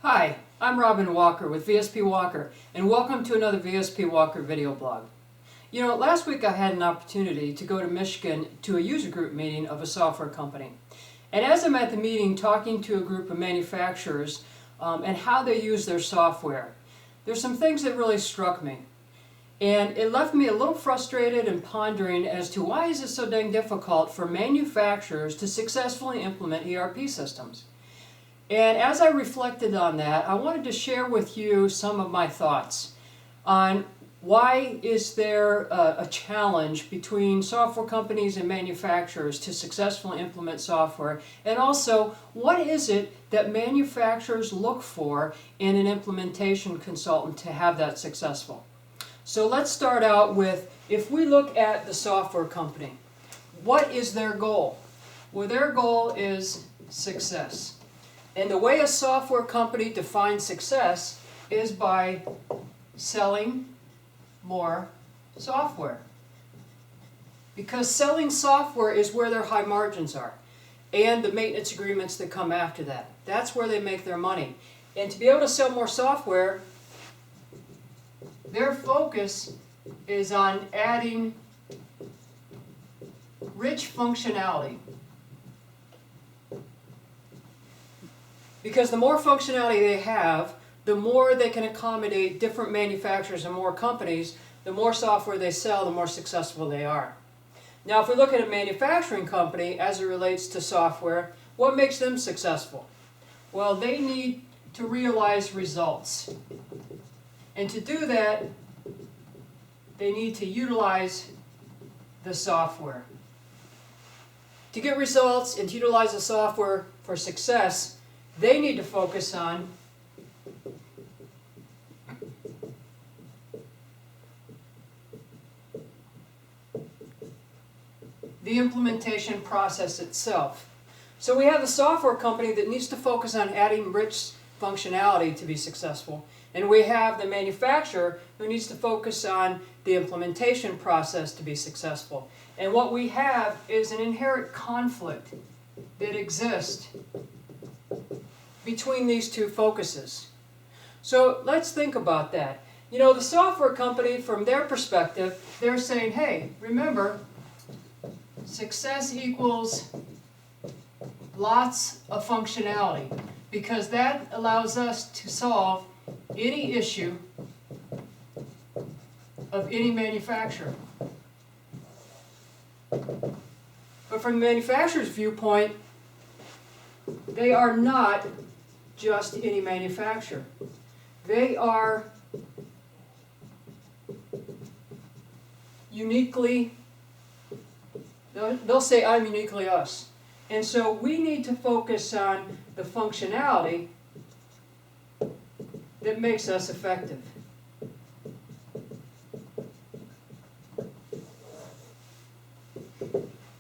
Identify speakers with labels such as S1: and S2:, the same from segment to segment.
S1: Hi, I'm Robin Walker with VSP Walker, and welcome to another VSP Walker video blog. You know, last week I had an opportunity to go to Michigan to a user group meeting of a software company. And as I'm at the meeting talking to a group of manufacturers and how they use their software, there's some things that really struck me. And it left me a little frustrated and pondering as to why is it so dang difficult for manufacturers to successfully implement ERP systems. And as I reflected on that, I wanted to share with you some of my thoughts on why is there a challenge between software companies and manufacturers to successfully implement software, and also what is it that manufacturers look for in an implementation consultant to have that successful. So let's start out with, if we look at the software company, what is their goal? Well, their goal is success. And the way a software company defines success is by selling more software. Because selling software is where their high margins are, and the maintenance agreements that come after that. That's where they make their money. And to be able to sell more software, their focus is on adding rich functionality. Because the more functionality they have, the more they can accommodate different manufacturers and more companies, the more software they sell, the more successful they are. Now, if we look at a manufacturing company as it relates to software, what makes them successful? Well, they need to realize results. And to do that, they need to utilize the software. To get results and to utilize the software for success, they need to focus on the implementation process itself. So we have the software company that needs to focus on adding rich functionality to be successful. And we have the manufacturer who needs to focus on the implementation process to be successful. And what we have is an inherent conflict that exists between these two focuses. So let's think about that. You know, the software company, from their perspective, they're saying, hey, remember, success equals lots of functionality, because that allows us to solve any issue of any manufacturer. But from the manufacturer's viewpoint, they are not just any manufacturer. They are uniquely, they'll say, I'm uniquely us. And so we need to focus on the functionality that makes us effective.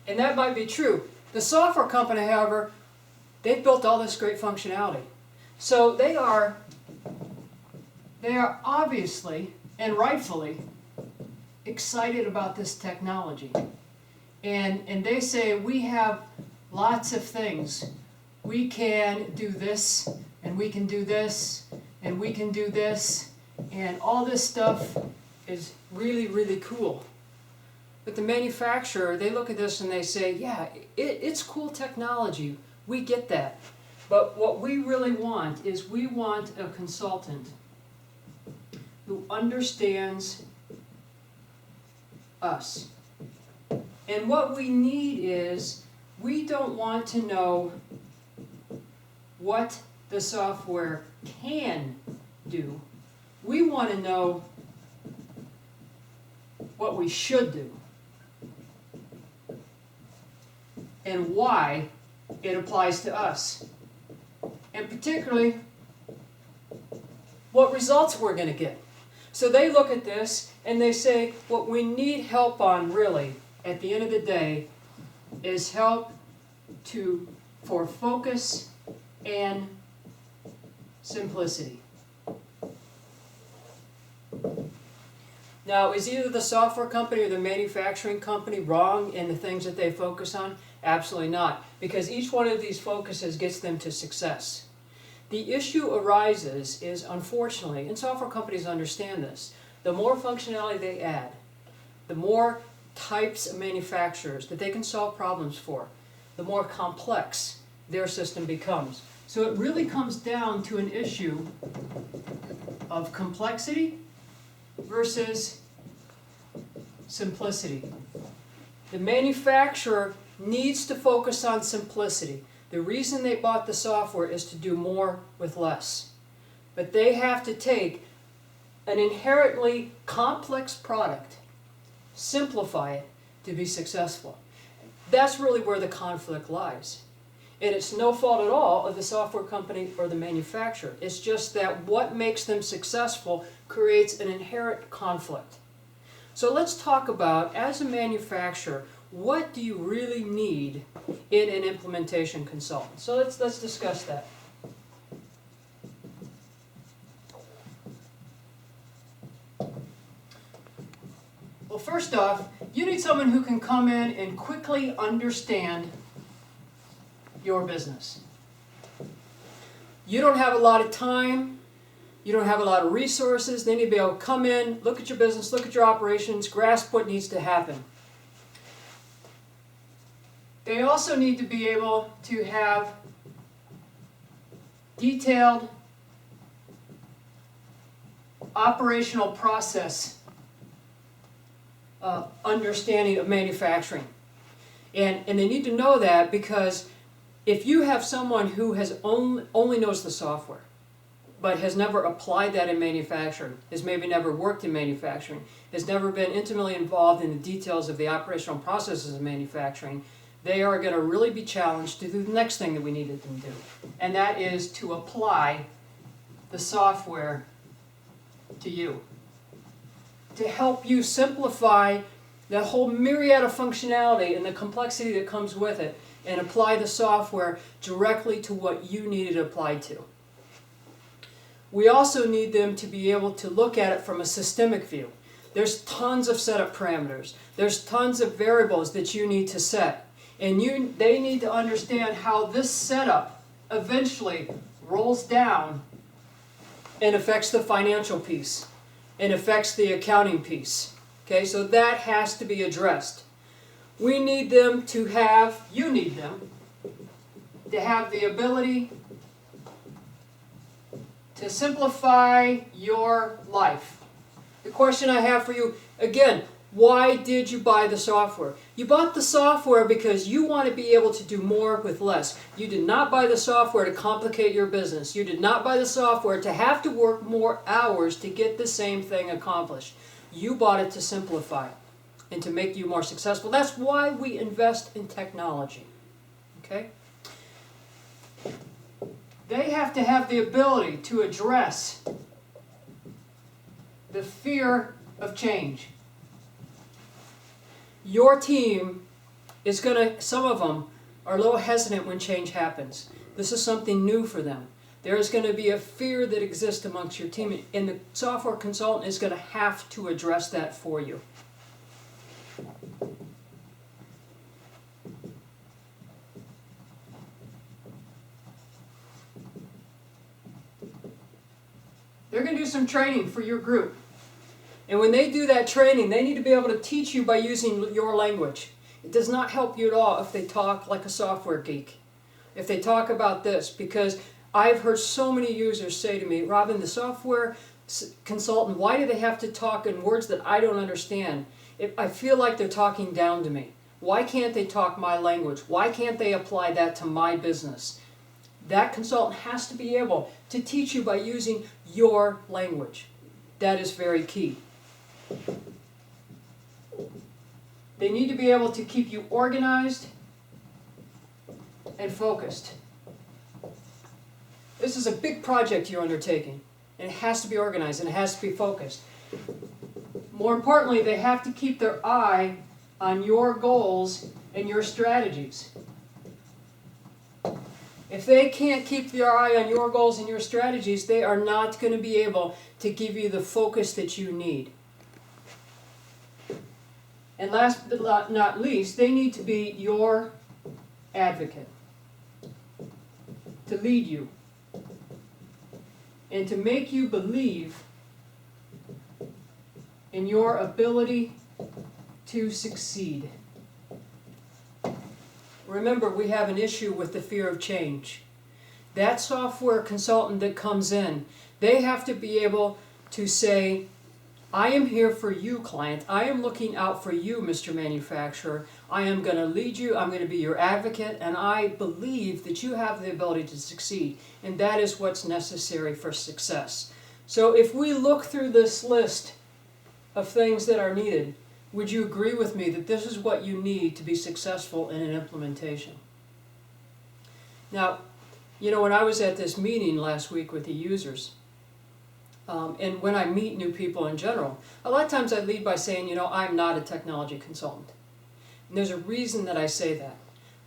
S1: And that might be true. The software company, however, they've built all this great functionality. So they are obviously and rightfully excited about this technology. And they say, we have lots of things. We can do this, and we can do this, and we can do this, and all this stuff is really, really cool. But the manufacturer, they look at this and they say, yeah, it's cool technology. We get that. But what we really want is we want a consultant who understands us. And what we need is, we don't want to know what the software can do. We want to know what we should do and why it applies to us. And particularly, what results we're going to get. So they look at this and they say, what we need help on really, at the end of the day, is help for focus and simplicity. Now, is either the software company or the manufacturing company wrong in the things that they focus on? Absolutely not, because each one of these focuses gets them to success. The issue arises is, unfortunately, and software companies understand this, the more functionality they add, the more types of manufacturers that they can solve problems for, the more complex their system becomes. So it really comes down to an issue of complexity versus simplicity. The manufacturer needs to focus on simplicity. The reason they bought the software is to do more with less. But they have to take an inherently complex product, simplify it to be successful. That's really where the conflict lies. And it's no fault at all of the software company or the manufacturer. It's just that what makes them successful creates an inherent conflict. So let's talk about, as a manufacturer, what do you really need in an implementation consultant? So let's discuss that. Well, first off, you need someone who can come in and quickly understand your business. You don't have a lot of time, you don't have a lot of resources. They need to be able to come in, look at your business, look at your operations, grasp what needs to happen. They also need to be able to have detailed operational process understanding of manufacturing. And they need to know that, because if you have someone who has only knows the software, but has never applied that in manufacturing, has maybe never worked in manufacturing, has never been intimately involved in the details of the operational processes of manufacturing, they are going to really be challenged to do the next thing that we needed them to do. And that is to apply the software to you, to help you simplify the whole myriad of functionality and the complexity that comes with it, and apply the software directly to what you need it applied to. We also need them to be able to look at it from a systemic view. There's tons of setup parameters. There's tons of variables that you need to set. And they need to understand how this setup eventually rolls down and affects the financial piece and affects the accounting piece. Okay, so that has to be addressed. We need them to have, you need them to have the ability to simplify your life. The question I have for you, again, why did you buy the software? You bought the software because you want to be able to do more with less. You did not buy the software to complicate your business. You did not buy the software to have to work more hours to get the same thing accomplished. You bought it to simplify it and to make you more successful. That's why we invest in technology. Okay? They have to have the ability to address the fear of change. Your team is going to, some of them are a little hesitant when change happens. This is something new for them. There is going to be a fear that exists amongst your team, and the software consultant is going to have to address that for you. They're going to do some training for your group. And when they do that training, they need to be able to teach you by using your language. It does not help you at all if they talk like a software geek. If they talk about this, because I've heard so many users say to me, Robin, the software consultant, why do they have to talk in words that I don't understand? I feel like they're talking down to me. Why can't they talk my language? Why can't they apply that to my business? That consultant has to be able to teach you by using your language. That is very key. They need to be able to keep you organized and focused. This is a big project you're undertaking, and it has to be organized and it has to be focused. More importantly, they have to keep their eye on your goals and your strategies. If they can't keep their eye on your goals and your strategies, they are not going to be able to give you the focus that you need. And last but not least, they need to be your advocate, to lead you, and to make you believe in your ability to succeed. Remember, we have an issue with the fear of change. That software consultant that comes in, they have to be able to say, I am here for you, client. I am looking out for you, Mr. Manufacturer. I am going to lead you. I'm going to be your advocate, and I believe that you have the ability to succeed, and that is what's necessary for success. So if we look through this list of things that are needed, would you agree with me that this is what you need to be successful in an implementation? Now, you know, when I was at this meeting last week with the users, and when I meet new people in general, a lot of times I lead by saying, you know, I'm not a technology consultant. And there's a reason that I say that.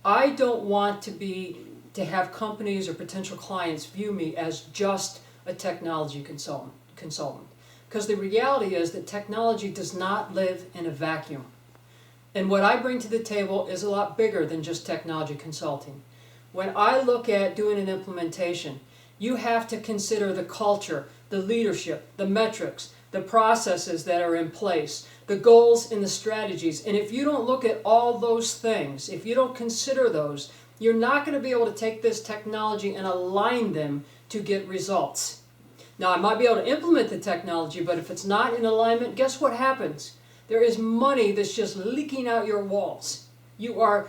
S1: I don't want to have companies or potential clients view me as just a technology consultant. Because the reality is that technology does not live in a vacuum. And what I bring to the table is a lot bigger than just technology consulting. When I look at doing an implementation, you have to consider the culture, the leadership, the metrics, the processes that are in place, the goals and the strategies. And if you don't look at all those things, if you don't consider those, you're not going to be able to take this technology and align them to get results. Now, I might be able to implement the technology, but if it's not in alignment, guess what happens? There is money that's just leaking out your walls. You are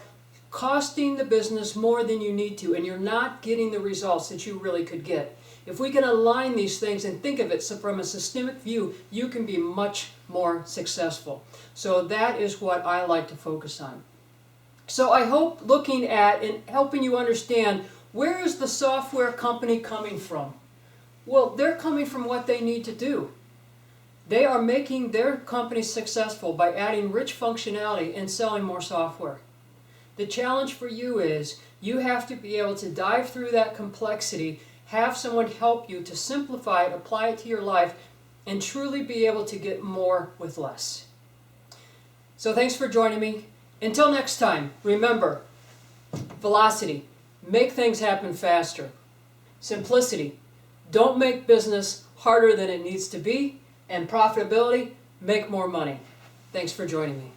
S1: costing the business more than you need to, and you're not getting the results that you really could get. If we can align these things and think of it from a systemic view, you can be much more successful. So that is what I like to focus on. So I hope looking at and helping you understand, where is the software company coming from? Well, they're coming from what they need to do. They are making their company successful by adding rich functionality and selling more software. The challenge for you is you have to be able to dive through that complexity, have someone help you to simplify it, apply it to your life, and truly be able to get more with less. So thanks for joining me. Until next time, remember, velocity, make things happen faster. Simplicity, don't make business harder than it needs to be. And profitability, make more money. Thanks for joining me.